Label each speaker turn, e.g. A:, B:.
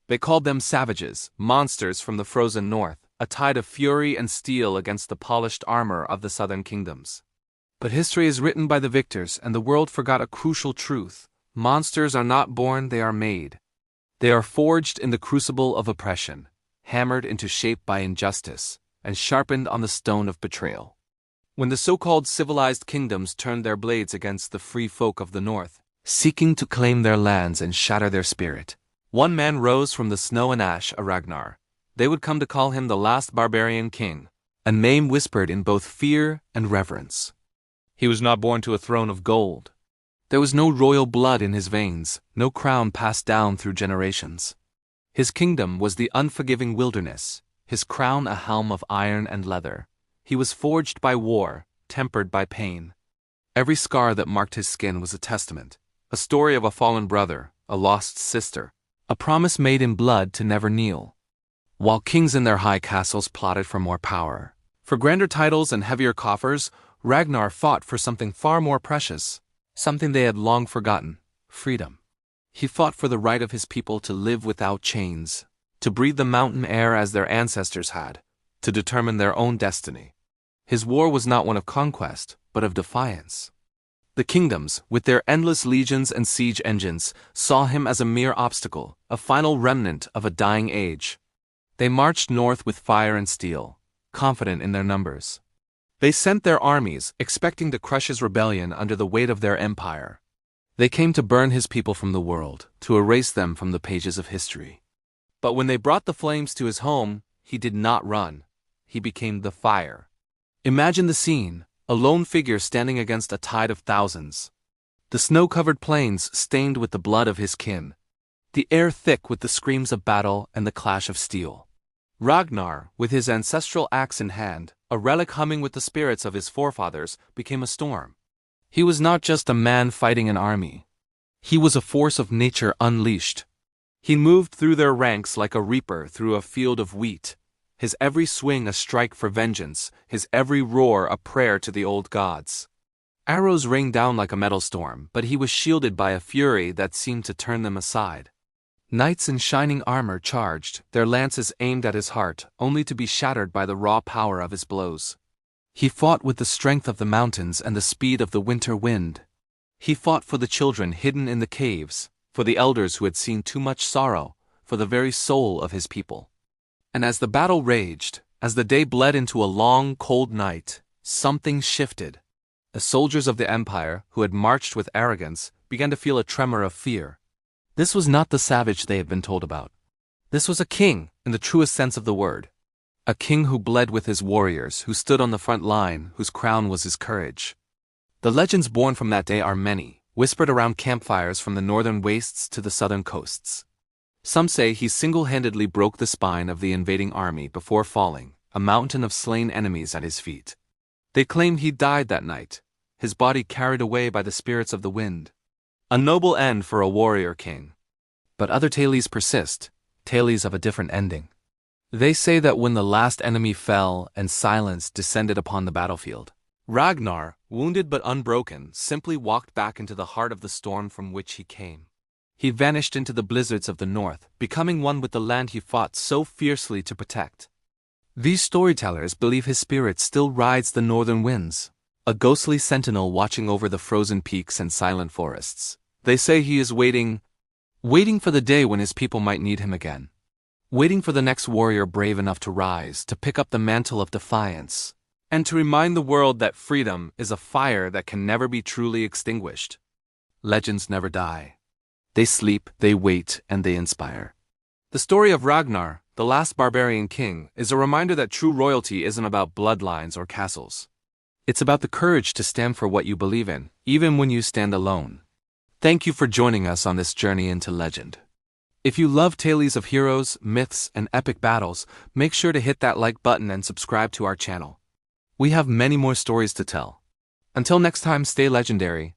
A: They called them savages, monsters from the frozen north, a tide of fury and steel against the polished armor of the southern kingdoms. But history is written by the victors, and the world forgot a crucial truth. Monsters are not born, they are made. They are forged in the crucible of oppression, hammered into shape by injustice, and sharpened on the stone of betrayal. When the so-called civilized kingdoms turned their blades against the free folk of the north, seeking to claim their lands and shatter their spirit, one man rose from the snow and ash, a Ragnar. They would come to call him the last barbarian king, a name whispered in both fear and reverence. He was not born to a throne of gold. There was no royal blood in his veins, no crown passed down through generations. His kingdom was the unforgiving wilderness, his crown a helm of iron and leather. He was forged by war, tempered by pain. Every scar that marked his skin was a testament, a story of a fallen brother, a lost sister, a promise made in blood to never kneel. While kings in their high castles plotted for more power, for grander titles and heavier coffers, Ragnar fought for something far more precious, something they had long forgotten: freedom. He fought for the right of his people to live without chains, to breathe the mountain air as their ancestors had, to determine their own destiny. His war was not one of conquest, but of defiance. The kingdoms, with their endless legions and siege engines, saw him as a mere obstacle, a final remnant of a dying age. They marched north with fire and steel, confident in their numbers. They sent their armies, expecting to crush his rebellion under the weight of their empire. They came to burn his people from the world, to erase them from the pages of history. But when they brought the flames to his home, he did not run. He became the fire. Imagine the scene, a lone figure standing against a tide of thousands. The snow-covered plains stained with the blood of his kin. The air thick with the screams of battle and the clash of steel. Ragnar, with his ancestral axe in hand, a relic humming with the spirits of his forefathers, became a storm. He was not just a man fighting an army. He was a force of nature unleashed. He moved through their ranks like a reaper through a field of wheat, his every swing a strike for vengeance, his every roar a prayer to the old gods. Arrows rained down like a metal storm, but he was shielded by a fury that seemed to turn them aside. Knights in shining armor charged, their lances aimed at his heart, only to be shattered by the raw power of his blows. He fought with the strength of the mountains and the speed of the winter wind. He fought for the children hidden in the caves, for the elders who had seen too much sorrow, for the very soul of his people. And as the battle raged, as the day bled into a long, cold night, something shifted. The soldiers of the Empire, who had marched with arrogance, began to feel a tremor of fear. This was not the savage they had been told about. This was a king, in the truest sense of the word. A king who bled with his warriors, who stood on the front line, whose crown was his courage. The legends born from that day are many, whispered around campfires from the northern wastes to the southern coasts. Some say he single-handedly broke the spine of the invading army before falling, a mountain of slain enemies at his feet. They claim he died that night, his body carried away by the spirits of the wind. A noble end for a warrior king. But other tales persist, tales of a different ending. They say that when the last enemy fell and silence descended upon the battlefield, Ragnar, wounded but unbroken, simply walked back into the heart of the storm from which he came. He vanished into the blizzards of the north, becoming one with the land he fought so fiercely to protect. These storytellers believe his spirit still rides the northern winds, a ghostly sentinel watching over the frozen peaks and silent forests. They say he is waiting for the day when his people might need him again. Waiting for the next warrior brave enough to rise, to pick up the mantle of defiance, and to remind the world that freedom is a fire that can never be truly extinguished. Legends never die. They sleep, they wait, and they inspire. The story of Ragnar, the last barbarian king, is a reminder that true royalty isn't about bloodlines or castles. It's about the courage to stand for what you believe in, even when you stand alone. Thank you for joining us on this journey into legend. If you love tales of heroes, myths, and epic battles, make sure to hit that like button and subscribe to our channel. We have many more stories to tell. Until next time, stay legendary,